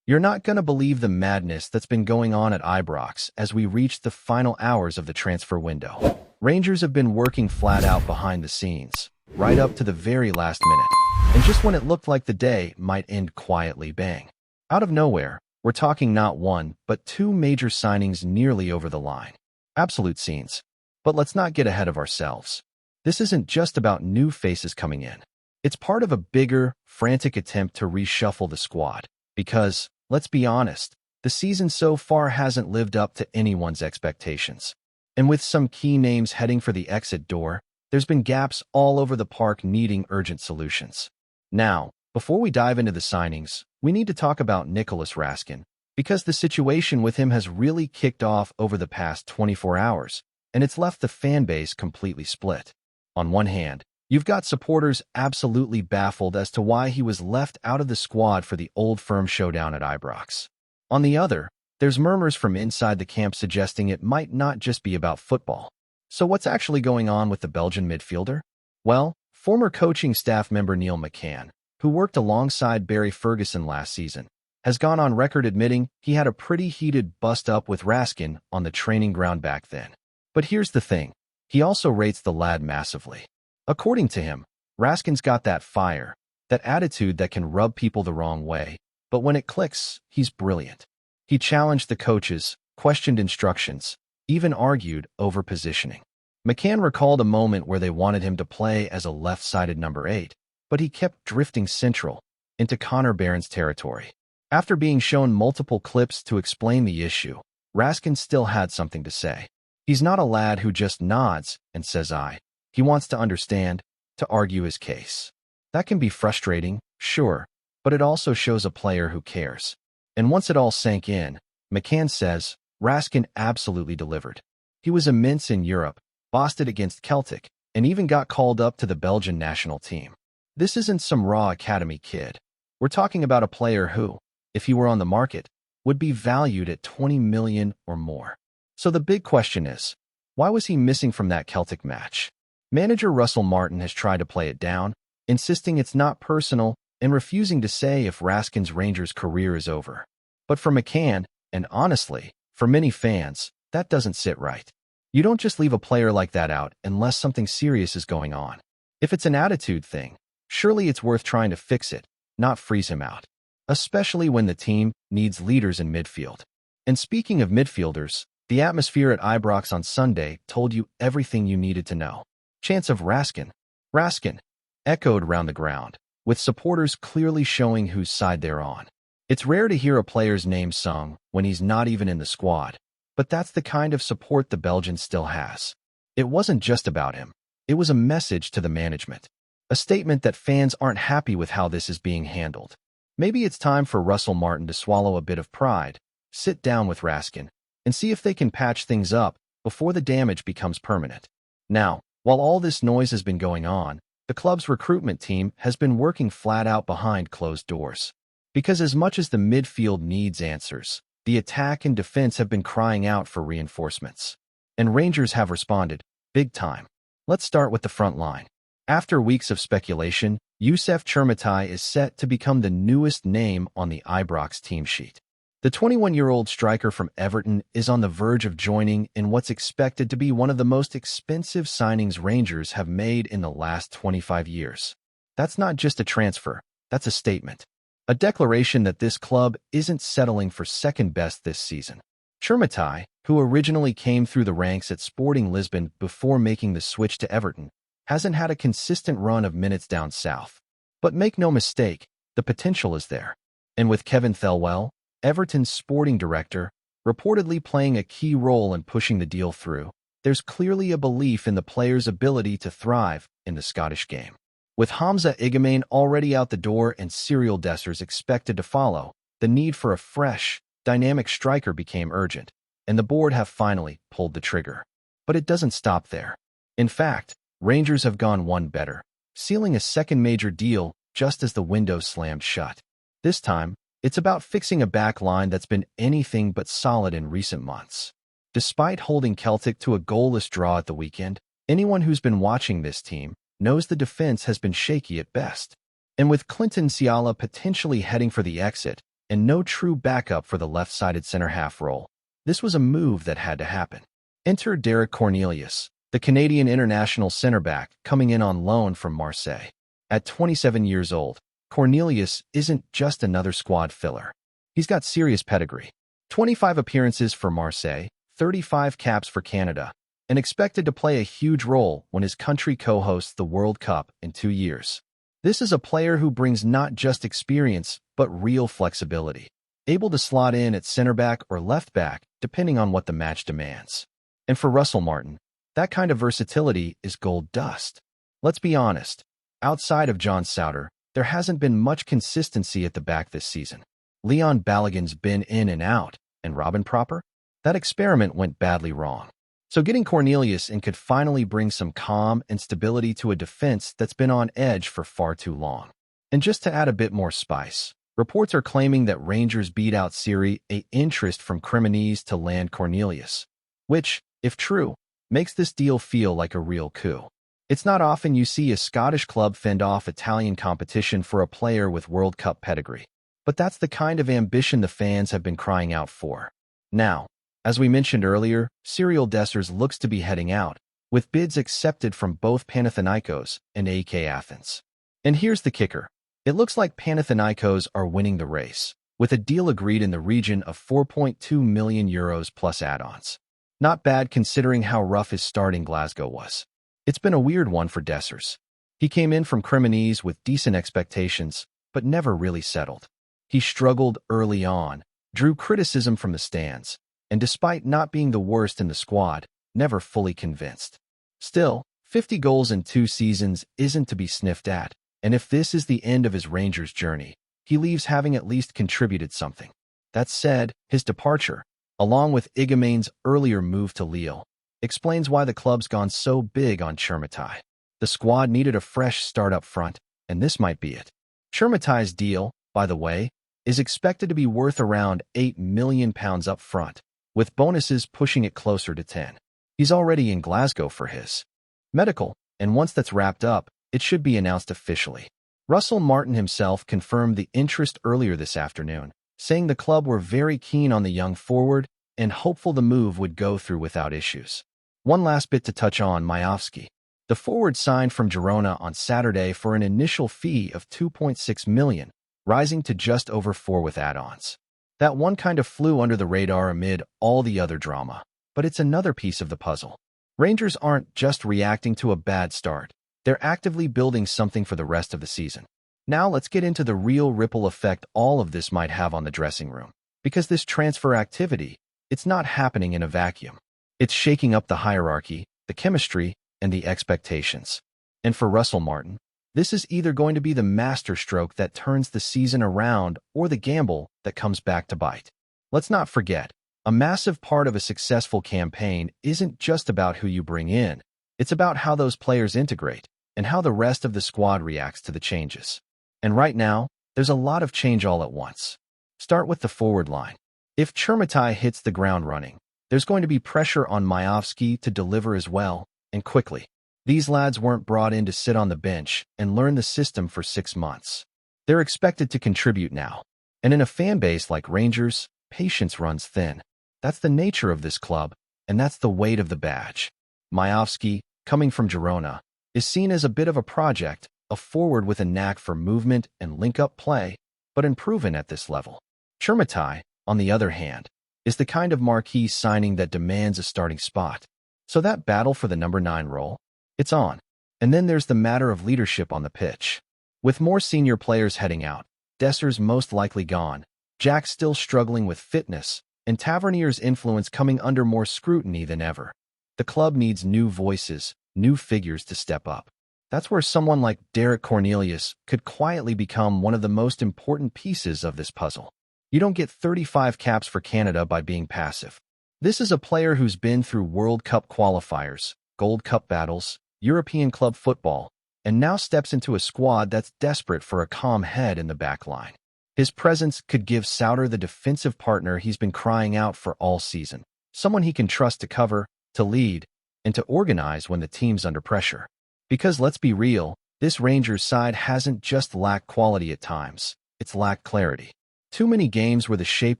You're not going to believe the madness that's been going on at Ibrox as we reach the final hours of the transfer window. Rangers have been working flat out behind the scenes, right up to the very last minute. And just when it looked like the day might end quietly, bang. Out of nowhere, we're talking not one, but two major signings nearly over the line. Absolute scenes. But let's not get ahead of ourselves. This isn't just about new faces coming in. It's part of a bigger, frantic attempt to reshuffle the squad. Because, let's be honest, the season so far hasn't lived up to anyone's expectations. And with some key names heading for the exit door, there's been gaps all over the park needing urgent solutions. Now, before we dive into the signings, we need to talk about Nicholas Raskin, because the situation with him has really kicked off over the past 24 hours, and it's left the fan base completely split. On one hand, you've got supporters absolutely baffled as to why he was left out of the squad for the Old Firm showdown at Ibrox. On the other, there's murmurs from inside the camp suggesting it might not just be about football. So what's actually going on with the Belgian midfielder? Well, former coaching staff member Neil McCann, who worked alongside Barry Ferguson last season, has gone on record admitting he had a pretty heated bust-up with Raskin on the training ground back then. But here's the thing, he also rates the lad massively. According to him, Raskin's got that fire, that attitude that can rub people the wrong way, but when it clicks, he's brilliant. He challenged the coaches, questioned instructions, even argued over positioning. McCann recalled a moment where they wanted him to play as a left-sided number 8, but he kept drifting central, into Connor Barron's territory. After being shown multiple clips to explain the issue, Raskin still had something to say. He's not a lad who just nods and says aye. He wants to understand, to argue his case. That can be frustrating, sure, but it also shows a player who cares. And once it all sank in, McCann says, Raskin absolutely delivered. He was immense in Europe, bossed it against Celtic, and even got called up to the Belgian national team. This isn't some raw academy kid. We're talking about a player who, if he were on the market, would be valued at 20 million or more. So the big question is, why was he missing from that Celtic match? Manager Russell Martin has tried to play it down, insisting it's not personal and refusing to say if Raskin's Rangers career is over. But for McCann, and honestly, for many fans, that doesn't sit right. You don't just leave a player like that out unless something serious is going on. If it's an attitude thing, surely it's worth trying to fix it, not freeze him out. Especially when the team needs leaders in midfield. And speaking of midfielders, the atmosphere at Ibrox on Sunday told you everything you needed to know. Chants of Raskin, Raskin, echoed round the ground, with supporters clearly showing whose side they're on. It's rare to hear a player's name sung when he's not even in the squad, but that's the kind of support the Belgian still has. It wasn't just about him. It was a message to the management. A statement that fans aren't happy with how this is being handled. Maybe it's time for Russell Martin to swallow a bit of pride, sit down with Raskin, and see if they can patch things up before the damage becomes permanent. Now, while all this noise has been going on, the club's recruitment team has been working flat out behind closed doors. Because as much as the midfield needs answers, the attack and defense have been crying out for reinforcements. And Rangers have responded, big time. Let's start with the front line. After weeks of speculation, Yousef Chermatai is set to become the newest name on the Ibrox team sheet. The 21-year-old striker from Everton is on the verge of joining in what's expected to be one of the most expensive signings Rangers have made in the last 25 years. That's not just a transfer, that's a statement. A declaration that this club isn't settling for second best this season. Chermatai, who originally came through the ranks at Sporting Lisbon before making the switch to Everton, hasn't had a consistent run of minutes down south. But make no mistake, the potential is there. And with Kevin Thelwell, Everton's sporting director, reportedly playing a key role in pushing the deal through, there's clearly a belief in the player's ability to thrive in the Scottish game. With Hamza Igamane already out the door and Cyril Dessers expected to follow, the need for a fresh, dynamic striker became urgent, and the board have finally pulled the trigger. But it doesn't stop there. In fact, Rangers have gone one better, sealing a second major deal just as the window slammed shut. This time, it's about fixing a back line that's been anything but solid in recent months. Despite holding Celtic to a goalless draw at the weekend, anyone who's been watching this team knows the defense has been shaky at best. And with Clinton Ciala potentially heading for the exit, and no true backup for the left-sided center-half role. This was a move that had to happen. Enter Derek Cornelius, the Canadian international center-back coming in on loan from Marseille. At 27 years old, Cornelius isn't just another squad filler. He's got serious pedigree. 25 appearances for Marseille, 35 caps for Canada, and expected to play a huge role when his country co-hosts the World Cup in 2 years. This is a player who brings not just experience, but real flexibility, able to slot in at center-back or left-back depending on what the match demands. And for Russell Martin, that kind of versatility is gold dust. Let's be honest, outside of John Souter, there hasn't been much consistency at the back this season. Leon Balogun's been in and out, and Robin Proper? That experiment went badly wrong. So getting Cornelius in could finally bring some calm and stability to a defense that's been on edge for far too long. And just to add a bit more spice, reports are claiming that Rangers beat out Serie A interest from Cremonese to land Cornelius, which, if true, makes this deal feel like a real coup. It's not often you see a Scottish club fend off Italian competition for a player with World Cup pedigree, but that's the kind of ambition the fans have been crying out for. Now, as we mentioned earlier, Cyril Dessers looks to be heading out, with bids accepted from both Panathinaikos and AEK Athens. And here's the kicker. It looks like Panathinaikos are winning the race, with a deal agreed in the region of €4.2 million plus add-ons. Not bad considering how rough his start in Glasgow was. It's been a weird one for Dessers. He came in from Cremonese with decent expectations, but never really settled. He struggled early on, drew criticism from the stands, and despite not being the worst in the squad, never fully convinced. Still, 50 goals in 2 seasons isn't to be sniffed at, and if this is the end of his Rangers journey, he leaves having at least contributed something. That said, his departure, along with Iguain's earlier move to Lille, explains why the club's gone so big on Chermatai. The squad needed a fresh start up front, and this might be it. Chermatai's deal, by the way, is expected to be worth around £8 million up front, with bonuses pushing it closer to 10. He's already in Glasgow for his medical, and once that's wrapped up, it should be announced officially. Russell Martin himself confirmed the interest earlier this afternoon, saying the club were very keen on the young forward and hopeful the move would go through without issues. One last bit to touch on Majowski. The forward signed from Girona on Saturday for an initial fee of $2.6 million, rising to just over 4 with add-ons. That one kind of flew under the radar amid all the other drama, but it's another piece of the puzzle. Rangers aren't just reacting to a bad start. They're actively building something for the rest of the season. Now let's get into the real ripple effect all of this might have on the dressing room. Because this transfer activity, it's not happening in a vacuum. It's shaking up the hierarchy, the chemistry, and the expectations. And for Russell Martin, this is either going to be the masterstroke that turns the season around or the gamble that comes back to bite. Let's not forget, a massive part of a successful campaign isn't just about who you bring in. It's about how those players integrate and how the rest of the squad reacts to the changes. And right now, there's a lot of change all at once. Start with the forward line. If Chermatai hits the ground running, there's going to be pressure on Majowski to deliver as well, and quickly. These lads weren't brought in to sit on the bench and learn the system for 6 months. They're expected to contribute now. And in a fan base like Rangers, patience runs thin. That's the nature of this club, and that's the weight of the badge. Majowski, coming from Girona, is seen as a bit of a project, a forward with a knack for movement and link-up play, but unproven at this level. Chermatai, on the other hand, is the kind of marquee signing that demands a starting spot. So that battle for the number 9 role, it's on. And then there's the matter of leadership on the pitch. With more senior players heading out, Dessers most likely gone, Jack still struggling with fitness, and Tavernier's influence coming under more scrutiny than ever. The club needs new voices, new figures to step up. That's where someone like Derek Cornelius could quietly become one of the most important pieces of this puzzle. You don't get 35 caps for Canada by being passive. This is a player who's been through World Cup qualifiers, Gold Cup battles, European club football, and now steps into a squad that's desperate for a calm head in the back line. His presence could give Souter the defensive partner he's been crying out for all season, someone he can trust to cover, to lead, and to organize when the team's under pressure. Because let's be real, this Rangers side hasn't just lacked quality at times, it's lacked clarity. Too many games where the shape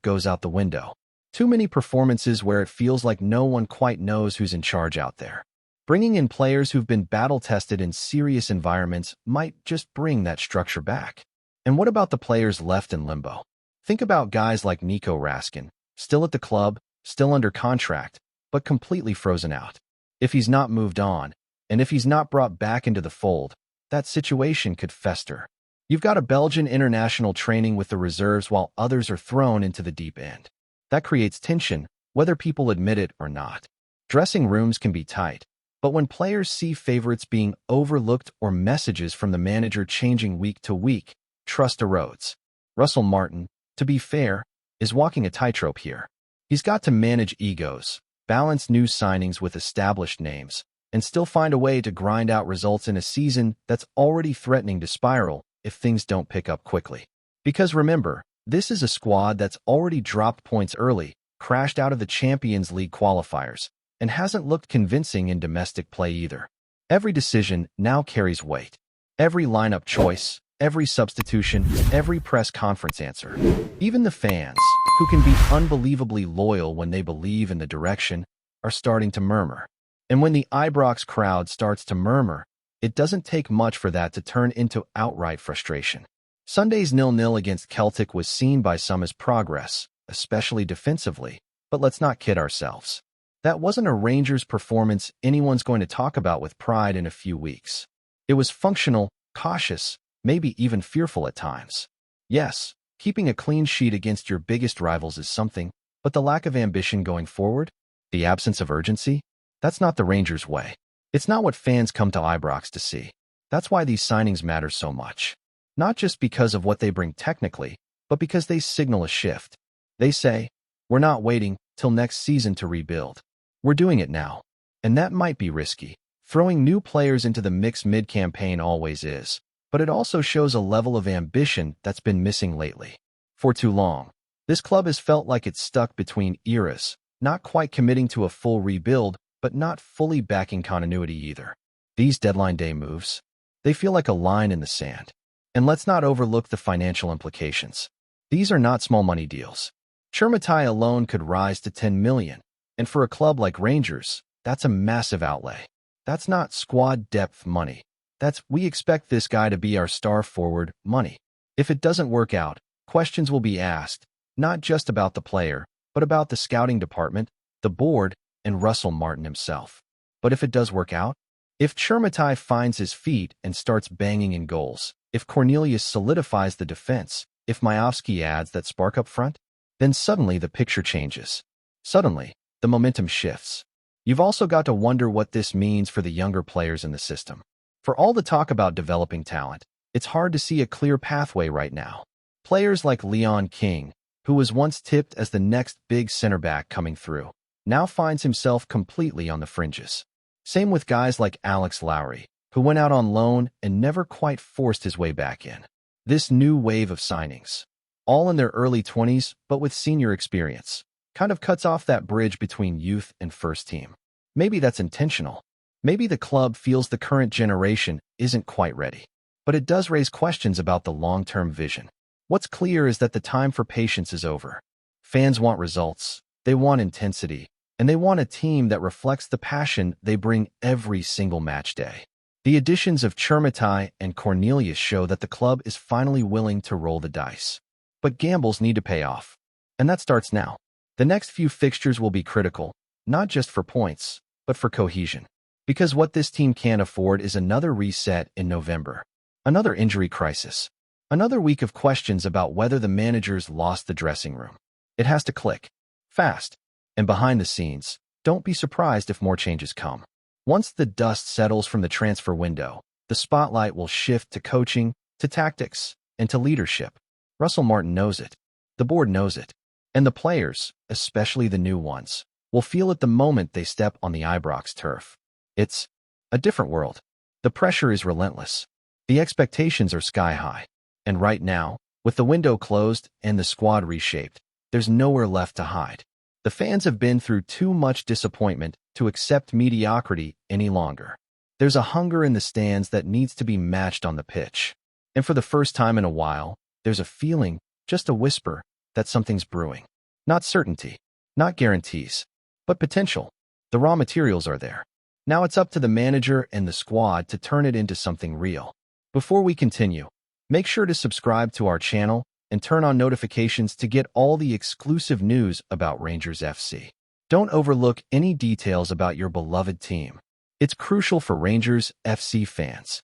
goes out the window. Too many performances where it feels like no one quite knows who's in charge out there. Bringing in players who've been battle-tested in serious environments might just bring that structure back. And what about the players left in limbo? Think about guys like Nico Raskin, still at the club, still under contract, but completely frozen out. If he's not moved on, and if he's not brought back into the fold, that situation could fester. You've got a Belgian international training with the reserves while others are thrown into the deep end. That creates tension, whether people admit it or not. Dressing rooms can be tight, but when players see favorites being overlooked or messages from the manager changing week to week, trust erodes. Russell Martin, to be fair, is walking a tightrope here. He's got to manage egos, balance new signings with established names, and still find a way to grind out results in a season that's already threatening to spiral if things don't pick up quickly. Because remember, this is a squad that's already dropped points early, crashed out of the Champions League qualifiers, and hasn't looked convincing in domestic play either. Every decision now carries weight. Every lineup choice, every substitution, every press conference answer. Even the fans, who can be unbelievably loyal when they believe in the direction, are starting to murmur. And when the Ibrox crowd starts to murmur, it doesn't take much for that to turn into outright frustration. Sunday's 0-0 against Celtic was seen by some as progress, especially defensively, but let's not kid ourselves. That wasn't a Rangers performance anyone's going to talk about with pride in a few weeks. It was functional, cautious, maybe even fearful at times. Yes, keeping a clean sheet against your biggest rivals is something, but the lack of ambition going forward, the absence of urgency, that's not the Rangers' way. It's not what fans come to Ibrox to see. That's why these signings matter so much. Not just because of what they bring technically, but because they signal a shift. They say, we're not waiting till next season to rebuild. We're doing it now. And that might be risky. Throwing new players into the mix mid-campaign always is, but it also shows a level of ambition that's been missing lately. For too long, this club has felt like it's stuck between eras, not quite committing to a full rebuild, but not fully backing continuity either. These deadline day moves, they feel like a line in the sand. And let's not overlook the financial implications. These are not small money deals. Chermatai alone could rise to 10 million, and for a club like Rangers, that's a massive outlay. That's not squad depth money. That's we expect this guy to be our star forward money. If it doesn't work out, questions will be asked, not just about the player, but about the scouting department, the board, and Russell Martin himself. But if it does work out, if Chermatai finds his feet and starts banging in goals, if Cornelius solidifies the defense, if Majowski adds that spark up front, then suddenly the picture changes. Suddenly, the momentum shifts. You've also got to wonder what this means for the younger players in the system. For all the talk about developing talent, it's hard to see a clear pathway right now. Players like Leon King, who was once tipped as the next big center back coming through, now finds himself completely on the fringes. Same with guys like Alex Lowry, who went out on loan and never quite forced his way back in. This new wave of signings, all in their early 20s but with senior experience, kind of cuts off that bridge between youth and first team. Maybe that's intentional. Maybe the club feels the current generation isn't quite ready. But it does raise questions about the long-term vision. What's clear is that the time for patience is over. Fans want results, they want intensity, and they want a team that reflects the passion they bring every single match day. The additions of Chermatai and Cornelius show that the club is finally willing to roll the dice. But gambles need to pay off. And that starts now. The next few fixtures will be critical, not just for points, but for cohesion. Because what this team can't afford is another reset in November. Another injury crisis. Another week of questions about whether the managers lost the dressing room. It has to click. Fast. And behind the scenes, don't be surprised if more changes come. Once the dust settles from the transfer window, the spotlight will shift to coaching, to tactics, and to leadership. Russell Martin knows it. The board knows it. And the players, especially the new ones, will feel it the moment they step on the Ibrox turf. It's a different world. The pressure is relentless. The expectations are sky high. And right now, with the window closed and the squad reshaped, there's nowhere left to hide. The fans have been through too much disappointment to accept mediocrity any longer. There's a hunger in the stands that needs to be matched on the pitch. And for the first time in a while, there's a feeling just a whisper that something's brewing. Not certainty, not guarantees, but potential. The raw materials are there. Now it's up to the manager and the squad to turn it into something real. Before we continue, make sure to subscribe to our channel and turn on notifications to get all the exclusive news about Rangers FC. Don't overlook any details about your beloved team. It's crucial for Rangers FC fans.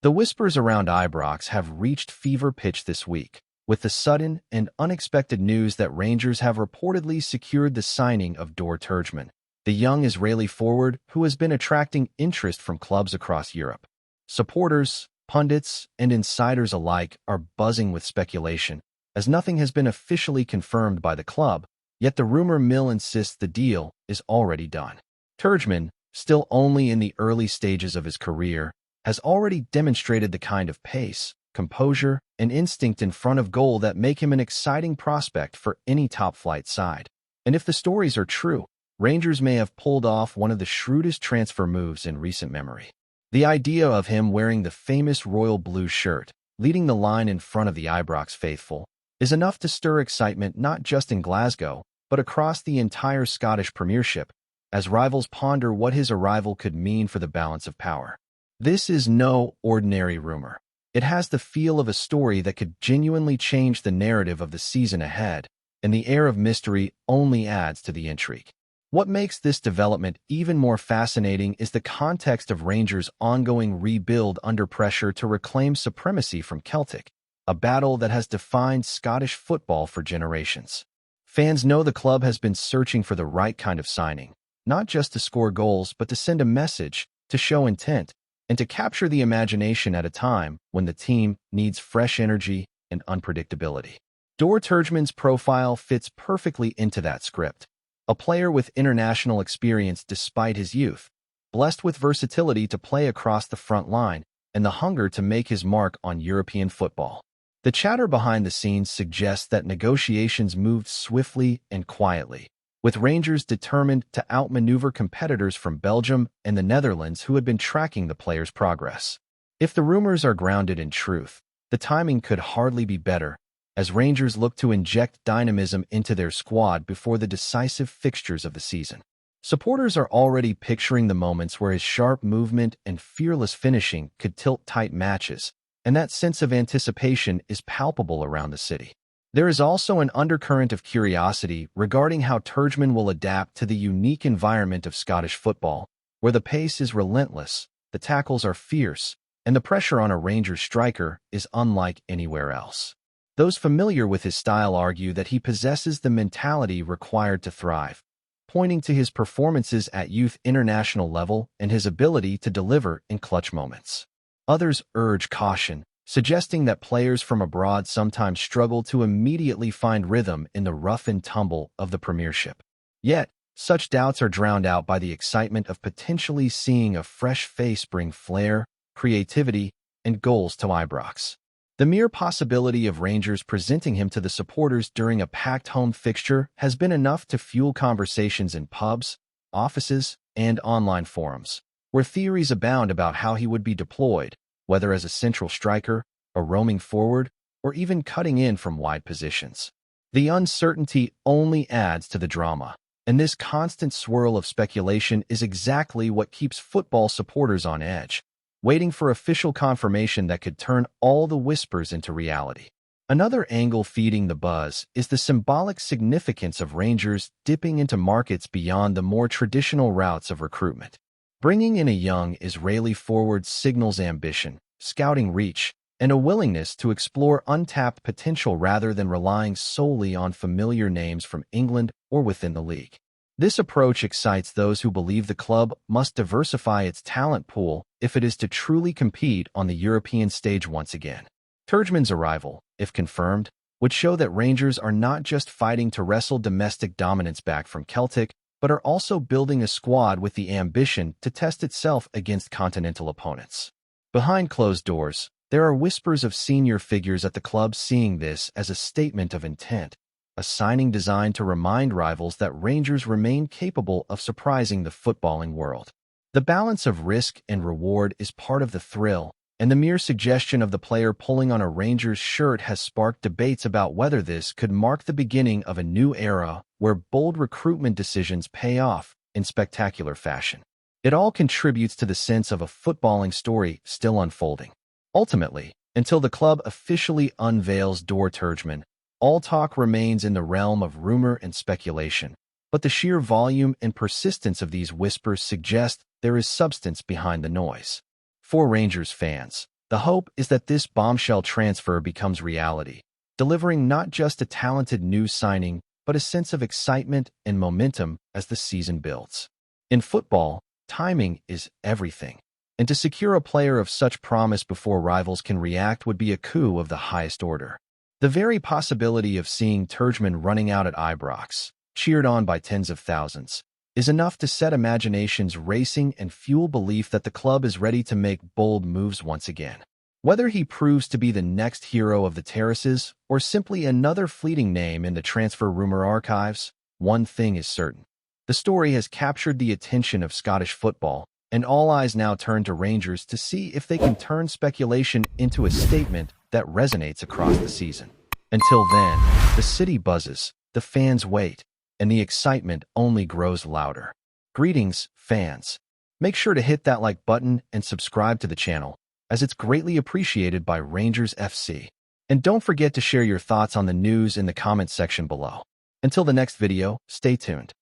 The whispers around Ibrox have reached fever pitch this week, with the sudden and unexpected news that Rangers have reportedly secured the signing of Dor Turgeman, the young Israeli forward who has been attracting interest from clubs across Europe. Supporters, pundits, and insiders alike are buzzing with speculation, as nothing has been officially confirmed by the club, yet the rumor mill insists the deal is already done. Turgeman, still only in the early stages of his career, has already demonstrated the kind of pace, composure, and instinct in front of goal that make him an exciting prospect for any top-flight side. And if the stories are true, Rangers may have pulled off one of the shrewdest transfer moves in recent memory. The idea of him wearing the famous royal blue shirt, leading the line in front of the Ibrox faithful, is enough to stir excitement not just in Glasgow, but across the entire Scottish Premiership, as rivals ponder what his arrival could mean for the balance of power. This is no ordinary rumor. It has the feel of a story that could genuinely change the narrative of the season ahead, and the air of mystery only adds to the intrigue. What makes this development even more fascinating is the context of Rangers' ongoing rebuild under pressure to reclaim supremacy from Celtic, a battle that has defined Scottish football for generations. Fans know the club has been searching for the right kind of signing, not just to score goals but to send a message, to show intent, and to capture the imagination at a time when the team needs fresh energy and unpredictability. Dor Turgeman's profile fits perfectly into that script. A player with international experience despite his youth, blessed with versatility to play across the front line and the hunger to make his mark on European football. The chatter behind the scenes suggests that negotiations moved swiftly and quietly, with Rangers determined to outmaneuver competitors from Belgium and the Netherlands who had been tracking the player's progress. If the rumors are grounded in truth, the timing could hardly be better, as Rangers look to inject dynamism into their squad before the decisive fixtures of the season. Supporters are already picturing the moments where his sharp movement and fearless finishing could tilt tight matches, and that sense of anticipation is palpable around the city. There is also an undercurrent of curiosity regarding how Turgeman will adapt to the unique environment of Scottish football, where the pace is relentless, the tackles are fierce, and the pressure on a Rangers striker is unlike anywhere else. Those familiar with his style argue that he possesses the mentality required to thrive, pointing to his performances at youth international level and his ability to deliver in clutch moments. Others urge caution, suggesting that players from abroad sometimes struggle to immediately find rhythm in the rough and tumble of the Premiership. Yet, such doubts are drowned out by the excitement of potentially seeing a fresh face bring flair, creativity, and goals to Ibrox. The mere possibility of Rangers presenting him to the supporters during a packed home fixture has been enough to fuel conversations in pubs, offices, and online forums, where theories abound about how he would be deployed, whether as a central striker, a roaming forward, or even cutting in from wide positions. The uncertainty only adds to the drama, and this constant swirl of speculation is exactly what keeps football supporters on edge, waiting for official confirmation that could turn all the whispers into reality. Another angle feeding the buzz is the symbolic significance of Rangers dipping into markets beyond the more traditional routes of recruitment. Bringing in a young Israeli forward signals ambition, scouting reach, and a willingness to explore untapped potential rather than relying solely on familiar names from England or within the league. This approach excites those who believe the club must diversify its talent pool if it is to truly compete on the European stage once again. Turgeman's arrival, if confirmed, would show that Rangers are not just fighting to wrestle domestic dominance back from Celtic, but are also building a squad with the ambition to test itself against continental opponents. Behind closed doors, there are whispers of senior figures at the club seeing this as a statement of intent, a signing designed to remind rivals that Rangers remain capable of surprising the footballing world. The balance of risk and reward is part of the thrill, and the mere suggestion of the player pulling on a Rangers shirt has sparked debates about whether this could mark the beginning of a new era where bold recruitment decisions pay off in spectacular fashion. It all contributes to the sense of a footballing story still unfolding. Ultimately, until the club officially unveils Dor Turgeman, all talk remains in the realm of rumor and speculation, but the sheer volume and persistence of these whispers suggest there is substance behind the noise. For Rangers fans, the hope is that this bombshell transfer becomes reality, delivering not just a talented new signing, but a sense of excitement and momentum as the season builds. In football, timing is everything, and to secure a player of such promise before rivals can react would be a coup of the highest order. The very possibility of seeing Turgeman running out at Ibrox, cheered on by tens of thousands, is enough to set imaginations racing and fuel belief that the club is ready to make bold moves once again. Whether he proves to be the next hero of the terraces or simply another fleeting name in the transfer rumor archives, one thing is certain. The story has captured the attention of Scottish football, and all eyes now turn to Rangers to see if they can turn speculation into a statement that resonates across the season. Until then, the city buzzes, the fans wait, and the excitement only grows louder. Greetings, fans. Make sure to hit that like button and subscribe to the channel, as it's greatly appreciated by Rangers FC. And don't forget to share your thoughts on the news in the comments section below. Until the next video, stay tuned.